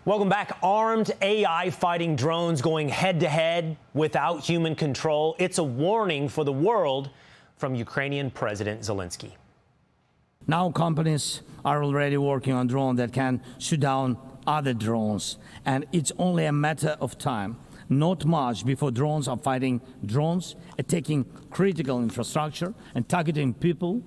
Welcome back. Armed AI fighting drones going head-to-head without human control. It's a warning for the world from Ukrainian President Zelensky. Now companies are already working on drones that can shoot down other drones, and it's only a matter of time, not much, before drones are fighting drones, attacking critical infrastructure and targeting people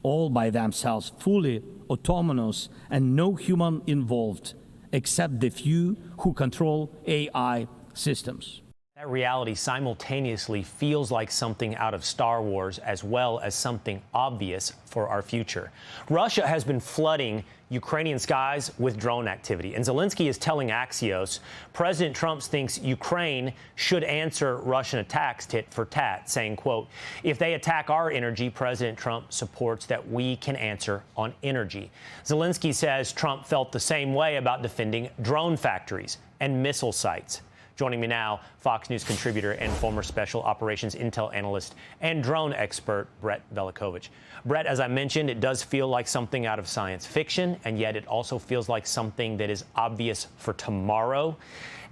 all by themselves, fully autonomous and no human involved, except the few who control AI systems. That reality simultaneously feels like something out of Star Wars as well as something obvious for our future. Russia has been flooding Ukrainian skies with drone activity, and Zelensky is telling Axios President Trump thinks Ukraine should answer Russian attacks tit for tat, saying, quote, if they attack our energy, President Trump supports that we can answer on energy. Zelensky says Trump felt the same way about defending drone factories and missile sites. Joining me now, Fox News contributor and former Special Operations Intel analyst and drone expert, Brett Velikovich. Brett, as I mentioned, it does feel like something out of science fiction, and yet it also feels like something that is obvious for tomorrow.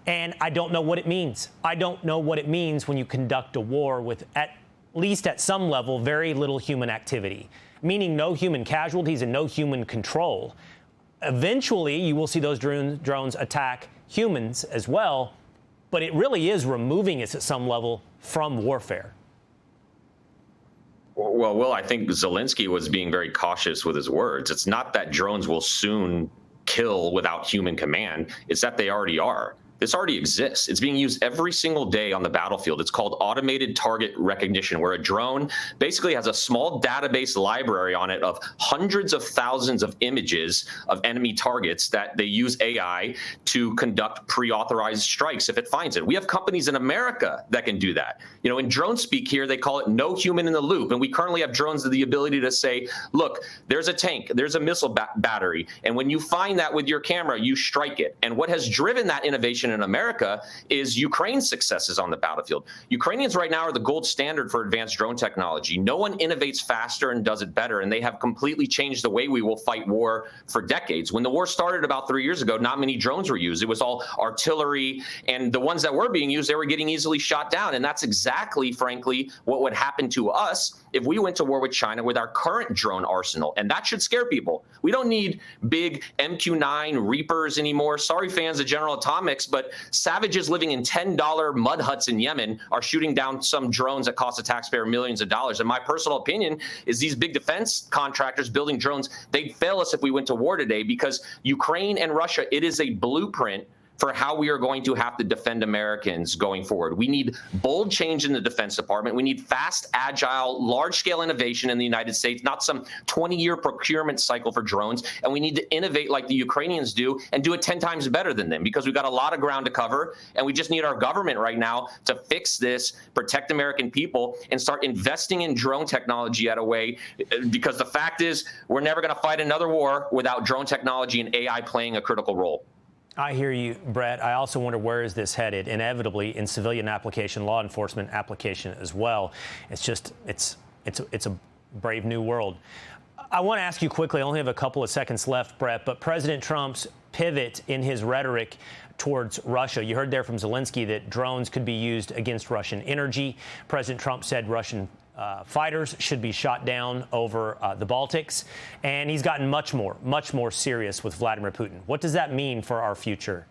And I don't know what it means. I don't know what it means when you conduct a war with, at least at some level, very little human activity, meaning no human casualties and no human control. Eventually, you will see those drones attack humans as well. But it really is removing us at some level from warfare. Well, Will, I think Zelensky was being very cautious with his words. It's not that drones will soon kill without human command. It's that they already are. This already exists. It's being used every single day on the battlefield. It's called automated target recognition, where a drone basically has a small database library on it of hundreds of thousands of images of enemy targets that they use AI to conduct pre-authorized strikes if it finds it. We have companies in America that can do that. You know, in drone speak here, they call it no human in the loop. And we currently have drones with the ability to say, look, there's a tank, there's a missile battery. And when you find that with your camera, you strike it. And what has driven that innovation in America is Ukraine's successes on the battlefield. Ukrainians right now are the gold standard for advanced drone technology. No one innovates faster and does it better, and they have completely changed the way we will fight war for decades. When the war started about 3 years ago, not many drones were used. It was all artillery, and the ones that were being used, they were getting easily shot down. And that's exactly, frankly, what would happen to us if we went to war with China with our current drone arsenal. And that should scare people. We don't need big MQ-9 Reapers anymore. Sorry, fans of General Atomics, but savages living in $10 mud huts in Yemen are shooting down some drones that cost the taxpayer millions of dollars. And my personal opinion is these big defense contractors building drones, they'd fail us if we went to war today, because Ukraine and Russia, it is a blueprint for how we are going to have to defend Americans going forward. We need bold change in the Defense Department. We need fast, agile, large-scale innovation in the United States, not some 20-year procurement cycle for drones. And we need to innovate like the Ukrainians do and do it 10 times better than them, because we've got a lot of ground to cover. And we just need our government right now to fix this, protect American people, and start investing in drone technology at a way, because the fact is we're never going to fight another war without drone technology and AI playing a critical role. I hear you, Brett. I also wonder, where is this headed? Inevitably, in civilian application, law enforcement application as well. It's just, it's a brave new world. I want to ask you quickly, I only have a couple of seconds left, Brett, but President Trump's pivot in his rhetoric towards Russia. You heard there from Zelensky that drones could be used against Russian energy. President Trump said Russian fighters should be shot down over the Baltics. And he's gotten much more serious with Vladimir Putin. What does that mean for our future?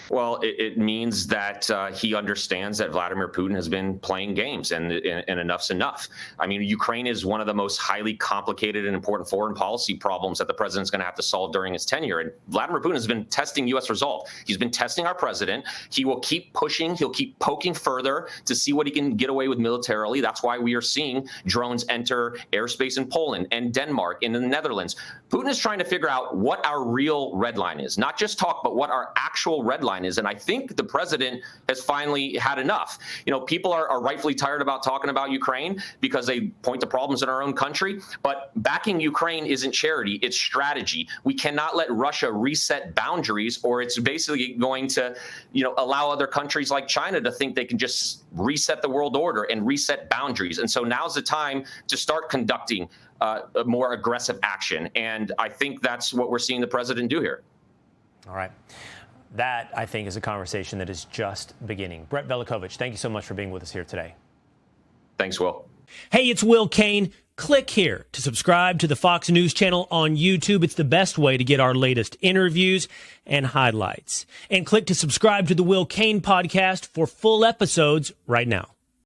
Well, it means that he understands that Vladimir Putin has been playing games, and enough's enough. I mean, Ukraine is one of the most highly complicated and important foreign policy problems that the president's going to have to solve during his tenure. And Vladimir Putin has been testing U.S. resolve. He's been testing our president. He will keep pushing. He'll keep poking further to see what he can get away with militarily. That's why we are seeing drones enter airspace in Poland and Denmark and in the Netherlands. Putin is trying to figure out what our real red line is, not just talk, but what our actual red line is. And I think the president has finally had enough. You know, people are rightfully tired about talking about Ukraine because they point to problems in our own country. But backing Ukraine isn't charity, it's strategy. We cannot let Russia reset boundaries, or it's basically going to, allow other countries like China to think they can just reset the world order and reset boundaries. And so now's the time to start conducting a more aggressive action. And I think that's what we're seeing the president do here. All right. That, I think, is a conversation that is just beginning. Brett Velikovich, thank you so much for being with us here today. Thanks, Will. Hey, it's Will Cain. Click here to subscribe to the Fox News channel on YouTube. It's the best way to get our latest interviews and highlights. And click to subscribe to the Will Cain podcast for full episodes right now.